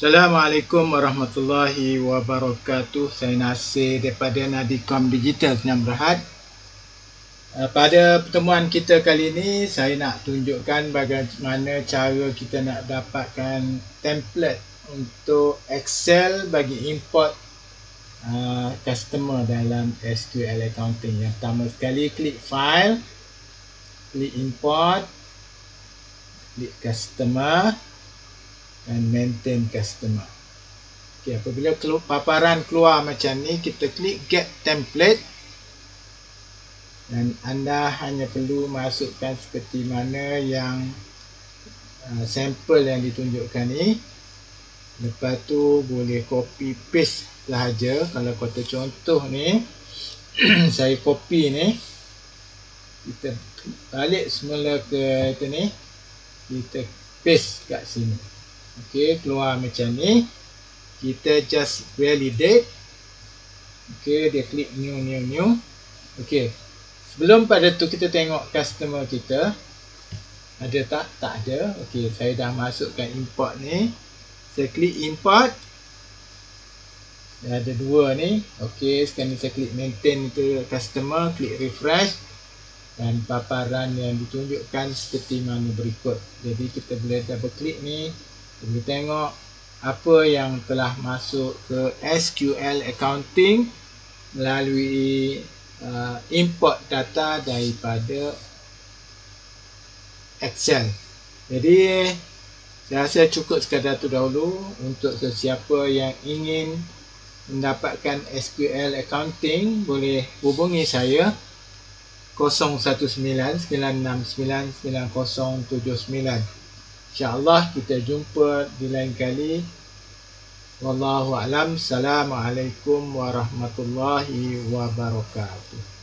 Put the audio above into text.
Assalamualaikum warahmatullahi wabarakatuh. Saya Nasir daripada Nadikom Digital Senang Berhad. Pada pertemuan kita kali ini, saya nak tunjukkan bagaimana cara kita nak dapatkan template untuk Excel bagi import customer dalam SQL Accounting. Yang pertama sekali, klik File, klik Import, klik Customer dan Maintain Customer. Okay, apabila paparan keluar macam ni, kita klik Get Template dan anda hanya perlu masukkan seperti mana yang sampel yang ditunjukkan ni. Lepas tu boleh copy paste sahaja. Kalau kata contoh ni saya copy ni, kita balik semula ke itu ni, kita paste kat sini. Okey, keluar macam ni. Kita just validate. Okey, dia klik new. Okey. Sebelum pada tu kita tengok customer kita ada tak? Tak ada. Okey, saya dah masukkan import ni. Saya klik import. Dah ada dua ni. Okey, sekarang ni saya klik maintain itu customer, klik refresh dan paparan yang ditunjukkan seperti mana berikut. Jadi kita boleh double klik ni. Kita tengok apa yang telah masuk ke SQL Accounting melalui import data daripada Excel. Jadi saya rasa cukup sekadar tu dahulu. Untuk sesiapa yang ingin mendapatkan SQL Accounting, boleh hubungi saya 019-969-9079. InsyaAllah kita jumpa di lain kali. Wallahu a'lam. Assalamualaikum warahmatullahi wabarakatuh.